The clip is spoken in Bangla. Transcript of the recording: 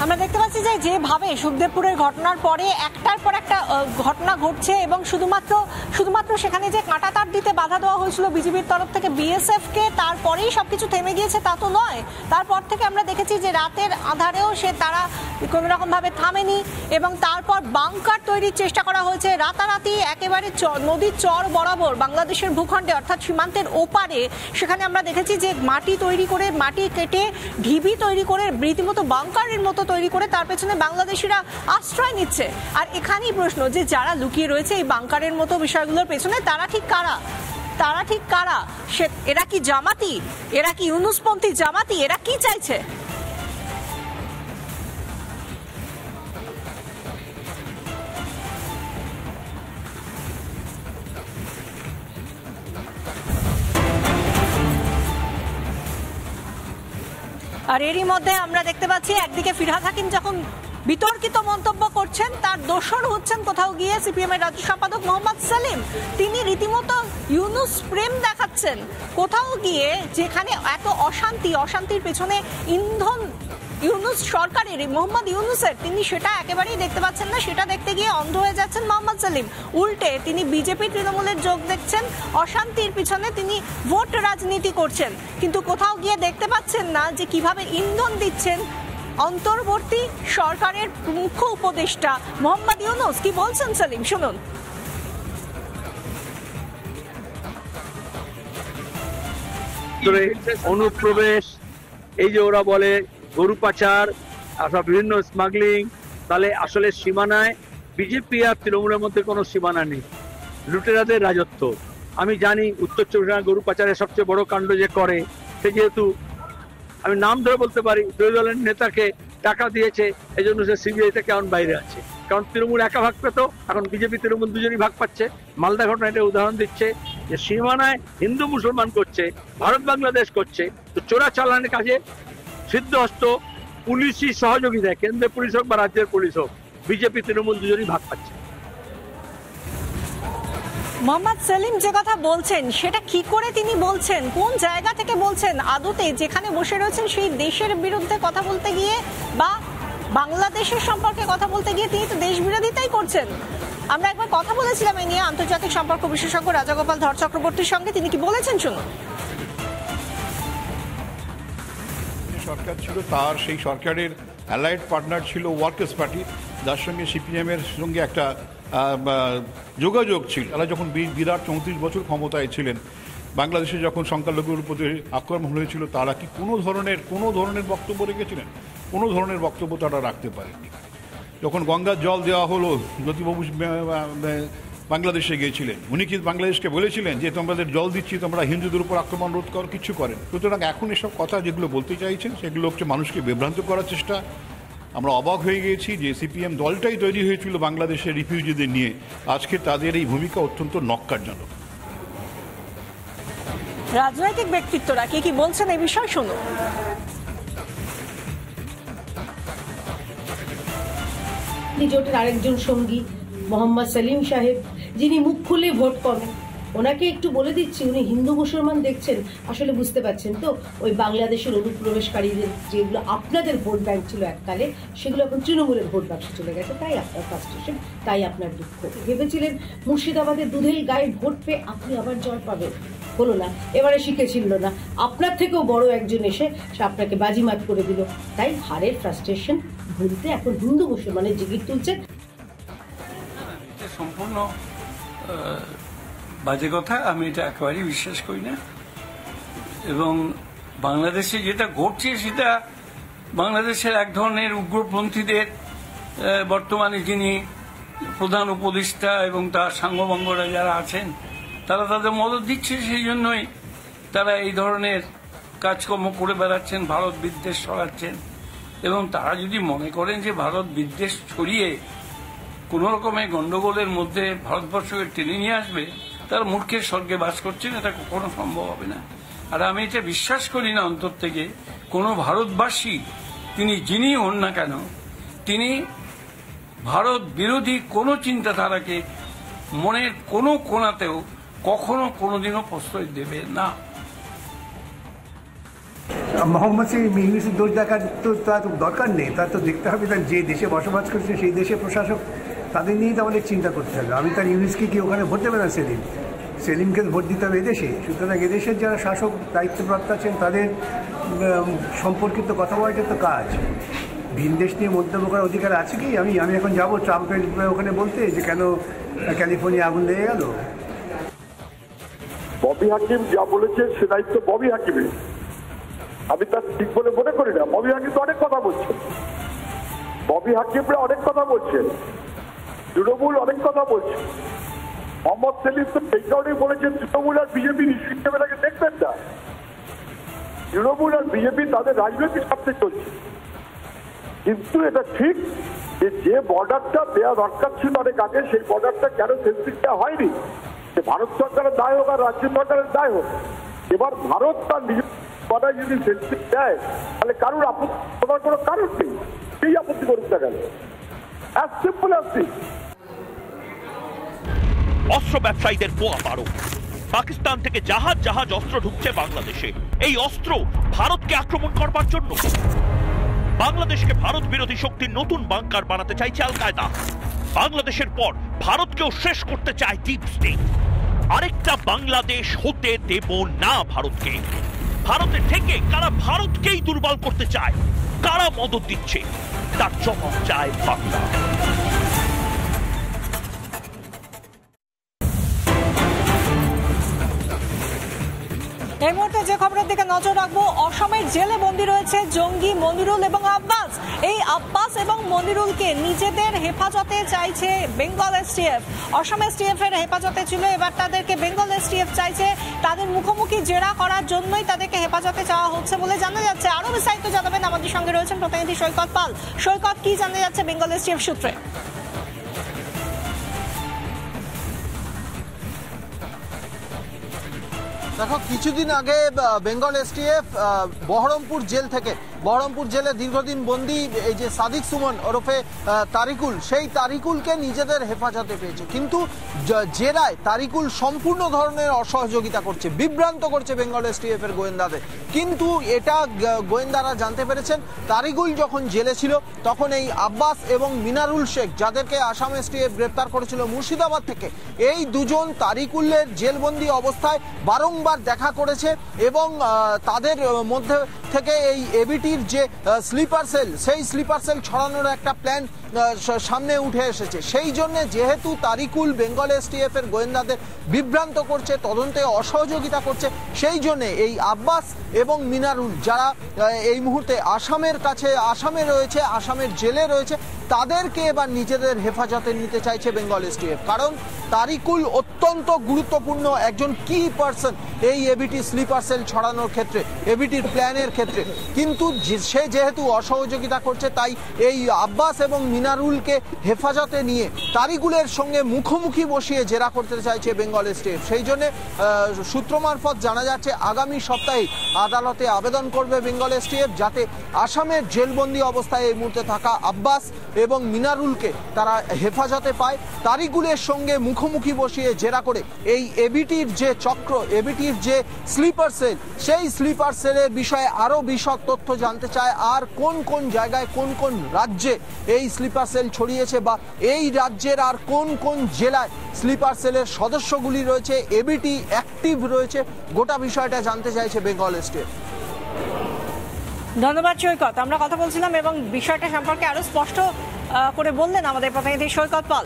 আমরা দেখতে পাচ্ছি যে যেভাবে সুখদেবপুরের ঘটনার পরে একটার পর একটা ঘটনা ঘটছে এবং শুধুমাত্র সেখানে যে কাঁটাতার দিতে বাধা দেওয়া হয়েছিল বিজেপির তরফ থেকে বিএসএফ কে, তারপরেই সবকিছু থেমে গিয়েছে তা তো নয়। তারপর থেকে আমরা দেখেছি যে রাতের আধারেও তারা কোনো রকম ভাবে থামেনি এবং তারপর বাংকার তৈরির চেষ্টা করা হয়েছে রাতারাতি একেবারে নদীর চর বরাবর বাংলাদেশের ভূখণ্ডে অর্থাৎ সীমান্তের ওপারে। সেখানে আমরা দেখেছি যে মাটি তৈরি করে, মাটি কেটে ঢিবি তৈরি করে, রীতিমতো বাংকারের মতো তৈরি করে তার পেছনে বাংলাদেশিরা আশ্রয় নিচ্ছে। আর এখানেই প্রশ্ন যে যারা লুকিয়ে রয়েছে এই বাংকারের মতো বিষয়গুলোর পেছনে তারা ঠিক কারা? এরা কি জামাতি? এরা কি ইউনূসপন্থী জামাতি? এরা কি চাইছে? আর এরই মধ্যে আমরা দেখতে পাচ্ছি একদিকে ফিরহাদ হাকিম যখন বিতর্কিত মন্তব্য করছেন, তার দোসর হচ্ছেন কোথাও গিয়ে সিপিএম এর রাজ্য সম্পাদক মোহাম্মদ সেলিম। তিনি রীতিমতো ইউনূস প্রেম দেখাচ্ছেন কোথাও গিয়ে, যেখানে এত অশান্তির পেছনে ইন্ধন ইউনূস সরকারের, মোহাম্মদ ইউনূসের, তিনি সেটা একেবারেই দেখতে পাচ্ছেন না। সেটা দেখতে গিয়ে অন্ধ হয়ে যাচ্ছেন মোহাম্মদ সেলিম। উল্টে তিনি বিজেপি তৃণমূলের যোগ দেখছেন, অশান্তির পিছনে তিনি ভোট রাজনীতি করছেন, কিন্তু কোথাও গিয়ে দেখতে পাচ্ছেন না যে কিভাবে ইন্ধন দিচ্ছেন অন্তর্বর্তী সরকারের মুখ্য উপদেষ্টা মোহাম্মদ ইউনূস। কি বলছেন সেলিম, শুনুন। অনুপ্রবেশ, এই যে ওরা বলে গরু পাচার, বিভিন্ন স্মাগলিং, তাহলে আসলে সীমানায় বিজেপি আর তৃণমূলের মধ্যে কোনো সীমানা নেই, লুটেরাদের রাজত্ব। আমি জানি উত্তর চব্বিশ পরগনায় গরু পাচারের সবচেয়ে বড় কাণ্ড যে করে, সে যেহেতু আমি নাম ধরে বলতে পারি, বিরোধী দলের নেতাকে টাকা দিয়েছে, এই জন্য সে সিবিআই থেকে এখন বাইরে আছে। কারণ তৃণমূল একা ভাগ পেত, এখন বিজেপি তৃণমূল দুজনই ভাগ পাচ্ছে। মালদা ঘটনা এটা উদাহরণ দিচ্ছে যে সীমানায় হিন্দু মুসলমান করছে, ভারত বাংলাদেশ করছে, তো চোরা চালানের কাজে সিদ্ধহস্ত পুলিশি সহযোগিতায়, কেন্দ্রের পুলিশ হোক বা রাজ্যের পুলিশ হোক, বিজেপি তৃণমূল দুজনই ভাগ পাচ্ছে। মোহাম্মদ সেলিম যে কথা বলছেন সেটা কি করে তিনি বলছেন, কোন জায়গা থেকে বলছেন? আদতে যেখানে বসে রয়েছেন সেই দেশের বিরুদ্ধে কথা বলতে গিয়ে বা বাংলাদেশের সম্পর্কে কথা বলতে গিয়ে তিনি তো দেশ বিরোধিতাই করছেন। আমরা একবার কথা বলেছিলাম এই নিয়ে আন্তর্জাতিক সম্পর্ক বিশেষজ্ঞ রাজাগোপাল ধর চক্রবর্তীর সঙ্গে, তিনি কি বলেছেন শুনুন। সরকার ছিল, তার সেই সরকারের অ্যালাইড পার্টনার ছিল ওয়ার্কার্স পার্টি, যার সঙ্গে সিপিএম এর সঙ্গে একটা যোগাযোগ ছিল। তারা যখন বিরাট 34 বছর ক্ষমতায় ছিলেন, বাংলাদেশে যখন সংখ্যালঘুর উপরে আক্রমণ হয়েছিল, তারা কি কোনো ধরনের বক্তব্য রেখেছিলেন? কোনো ধরনের বক্তব্য তারা রাখতে পারেননি। যখন গঙ্গার জল দেওয়া হলো, জ্যোতিবাবু বাংলাদেশে গিয়েছিলেন, উনি কি বাংলাদেশকে বলেছিলেন যে তোমাদের জল দিচ্ছি, তোমরা হিন্দুদের উপর আক্রমণ রোধ করো? কিছু করেন। সুতরাং এখন এসব কথা যেগুলো বলতে চাইছেন সেগুলো হচ্ছে মানুষকে বিভ্রান্ত করার চেষ্টা। আমরা অবাক হয়ে গিয়েছি যে সিপিএম দলটাই তৈরি হয়েছিল বাংলাদেশের রিফিউজিদের নিয়ে, আজকে তাদের এই ভূমিকা অত্যন্ত নক্কারজনক। রাজনৈতিক ব্যক্তিত্বরা কি বলছেন এই বিষয়ে শুনুন। জোটের আরেকজন সঙ্গী মোহাম্মদ সেলিম সাহেব, যিনি মুখ খুলে ভোট করেন, ওনাকে একটু বলে দিচ্ছি, উনি হিন্দু মুসলমান দেখছেন, আসলে বুঝতে পারছেন তো ওই বাংলাদেশের অনুপ্রবেশকারীদের যেগুলো আপনাদের ভোট ব্যাংক ছিল এককালে, সেগুলো এখন তৃণমূলের ভোট বাক্সে চলে গেছে। তাই আপনার ফ্রাস্ট্রেশন, তাই আপনার দুঃখ। ভেবেছিলেন মুর্শিদাবাদের দুধেল গায়ে ভোট পেয়ে আপনি আবার জয় পাবেন, হলো না। এবারে শিখেছিল না, আপনার থেকেও বড় একজন এসে সে আপনাকে বাজিমাত করে দিল। তাই হারের ফ্রাস্ট্রেশন ভুলতে এখন হিন্দু মুসলমানের জিগির তুলছেন। সম্পূর্ণ বাজে কথা, আমি এটা একেবারেই বিশ্বাস করি না। এবং বাংলাদেশে যেটা ঘটছে সেটা বাংলাদেশের এক ধরনের উগ্রপন্থীদের, বর্তমানে যিনি প্রধান উপদেষ্টা এবং তার সাঙ্গভঙ্গরা যারা আছেন, তারা তাদের মদত দিচ্ছে, সেই জন্যই তারা এই ধরনের কাজকর্ম করে বেড়াচ্ছেন, ভারত বিদ্বেষ ছড়াচ্ছেন। এবং তারা যদি মনে করেন যে ভারত বিদ্বেষ ছড়িয়ে কোনো রকমের গন্ডগোলের মধ্যে ভারতবর্ষকে টেনে নিয়ে আসবে, তারা মূর্খের স্বর্গে বাস করছেন, এটা কখনো সম্ভব হবে না। আর আমি এটা বিশ্বাস করি না অন্তর থেকে কোনো ভারতবাসী, তিনি যিনি হন না কেন, তিনি ভারত বিরোধী কোনো চিন্তাধারাকে মনের কোনো কোণাতেও কখনো কোনোদিনও প্রশ্রয় দেবে না। মোহাম্মদ ইউনূসের দোষ দেখার তো তার দরকার নেই, তার তো দেখতে হবে তার যে দেশে বসবাস করছে সেই দেশের প্রশাসক, তাদের নিয়েই তো আমাদের চিন্তা করতে হবে। আমি তার ইউনূসকে কি ওখানে ভোট দেবে না? সেলিমকে ভোট দিতে হবে এদেশে। সুতরাং এদেশের যারা শাসক দায়িত্বপ্রাপ্ত আছেন তাদের সম্পর্কিত কথা বলাটা তো কাজ। ভিন দেশ নিয়ে মন্তব্য করার অধিকার আছে কি? আমি এখন যাব ট্রাম্পের ওখানে বলতে যে কেন ক্যালিফোর্নিয়া আগুন লেগে গেল? ববি হাকিম যা বলেছেন সে দায়িত্ব ববি হাকিমের, আমি তার ঠিক বলে মনে করি না। ববি হাকিম তো অনেক কথা বলছেন, ববি হাকিমরা অনেক কথা বলছেন, তৃণমূল অনেক কথা বলছে। মোহাম্মদ সেলিম তো সেই কারণেই বলেছেন তৃণমূল আর বিজেপি নিশ্চিতভাবে তাকে দেখবেন না। তৃণমূল আর বিজেপি তাদের রাজনৈতিক স্বার্থে চলছে, কিন্তু এটা ঠিক যে বর্ডারটা দেওয়া দরকার ছিল অনেক আগে, সেই বর্ডারটা কেন সেন্সিটিভ দেওয়া হয়নি? ভারত সরকারের দায় হোক আর রাজ্য সরকারের দায় হোক, এবার ভারত তার নিজের বর্ডার যদি সেন্সিটিভ দেয় তাহলে কারোর আপত্তি করার কোনো কারণ নেই, সেই আপত্তি করুক না কেন। As simple as this. অস্ত্র ব্যবসায়ীদের পোয়া পারো। পাকিস্তান থেকে জাহাজ জাহাজ অস্ত্র ঢুকছে বাংলাদেশে, এই অস্ত্র ভারতকে আক্রমণ করবার জন্য। বাংলাদেশকে ভারত বিরোধী শক্তির নতুন বাংকার বানাতে চাইছে আল কায়দা। বাংলাদেশের পর ভারতকেও শেষ করতে চায় ডিপ স্টেট। আরেকটা বাংলাদেশ হতে দেব না ভারতকে। ভারতে থেকে কারা ভারতকেই দুর্বল করতে চায়, কারা মদত দিচ্ছে, তার জবাব চায় বাংলা। এই মুহূর্তে যে খবরের দিকে নজর রাখবো, অসমের জেলে বন্দী রয়েছে জঙ্গি মনিরুল এবং আব্বাস। এই আব্বাস এবং মনিরুলকে নিজেদের হেফাজতে চাইছে বেঙ্গল এসটিএফ। অসম এসটিএফ এর হেফাজতে ছিল, এবার তাদেরকে বেঙ্গল এসটিএফ চাইছে। তাদের মুখোমুখি জেরা করার জন্যই তাদেরকে হেফাজতে চাওয়া হচ্ছে বলে জানা যাচ্ছে। আরো বিস্তারিত জানাবেন আমাদের সঙ্গে রয়েছেন প্রতিনিধি সৈকত পাল। সৈকত, কি জানা যাচ্ছে বেঙ্গল এসটিএফ সূত্রে? দেখো, কিছুদিন আগে বেঙ্গল এসটিএফ বহরমপুর জেল থেকে, বহরমপুর জেলে দীর্ঘদিন বন্দী এই যে সাদিক সুমন ওরফে তারিকুল, সেই তারিকুলকে নিজেদের হেফাজতে পেয়েছে। কিন্তু জেরায় তারিকুল সম্পূর্ণ ধরনের অসহযোগিতা করছে, বিভ্রান্ত করছে বেঙ্গল এসটিএফ এর গোয়েন্দাদের। কিন্তু এটা গোয়েন্দারা জানতে পেরেছেন তারিকুল যখন জেলে ছিল তখন এই আব্বাস এবং মিনারুল শেখ, যাদেরকে আসাম এসটিএফ গ্রেপ্তার করেছিল মুর্শিদাবাদ থেকে, এই দুজন তারিকুলের জেলবন্দি অবস্থায় বারংবার দেখা করেছে এবং তাদের মধ্যে থেকে এই এবিটির যে স্লিপার সেল, সেই স্লিপার সেল ছড়ানোর একটা প্ল্যান সামনে উঠে এসেছে। সেই জন্য যেহেতু তারিকুল বেঙ্গল এসটিএফ এর গোয়েন্দাদের বিভ্রান্ত করছে, তদন্তে অসহযোগিতা করছে, সেই জন্য এই আব্বাস এবং মিনারুল, যারা এই মুহূর্তে আসামের কাছে, আসামে রয়েছে, আসামের জেলে রয়েছে, তাদেরকে এবার নিজেদের হেফাজতে নিতে চাইছে বেঙ্গল এসটিএফ। কারণ তারিকুল অত্যন্ত গুরুত্বপূর্ণ একজন কি পার্সন এই এবিটি স্লিপার সেল ছড়ানোর ক্ষেত্রে, এবিটির প্ল্যানের ক্ষেত্রে। কিন্তু সে যেহেতু অসহযোগিতা করছে, তাই এই আব্বাস এবং মিনারুলকে হেফাজতে নিয়ে তারিকুলের সঙ্গে মুখোমুখি বসিয়ে জেরা করতে চাইছে বেঙ্গল এসটিএফ। সেই জন্য সূত্র মারফত জানা যাচ্ছে আগামী সপ্তাহে আদালতে আবেদন করবে বেঙ্গল এসটিএফ, যাতে আসামের জেলবন্দি অবস্থায় এই মুহূর্তে থাকা আব্বাস এবং মিনারুলকে তারা হেফাজতে পায়। তারিকুলের সঙ্গে মুখোমুখি বসিয়ে জেরা করে এই এবিটির যে চক্র, এবিটির যে স্লিপার সেল, সেই স্লিপার সেলের বিষয়ে আরো বিশদ তথ্য জানতে চায়। আর কোন কোন জায়গায়, কোন কোন রাজ্যে এই স্লিপার সেল ছড়িয়েছে, বা এই রাজ্যের আর কোন কোন জেলায় স্লিপার সেলের সদস্যগুলি রয়েছে, এবিটি অ্যাক্টিভ রয়েছে, গোটা বিষয়টা জানতে চাইছে বেঙ্গল এসটিএফ। ধন্যবাদ সৈকত। আমরা কথা বলছিলাম এবং বিষয়টা সম্পর্কে আরো স্পষ্ট করে বললেন আমাদের প্রতিনিধি সৈকত পাল।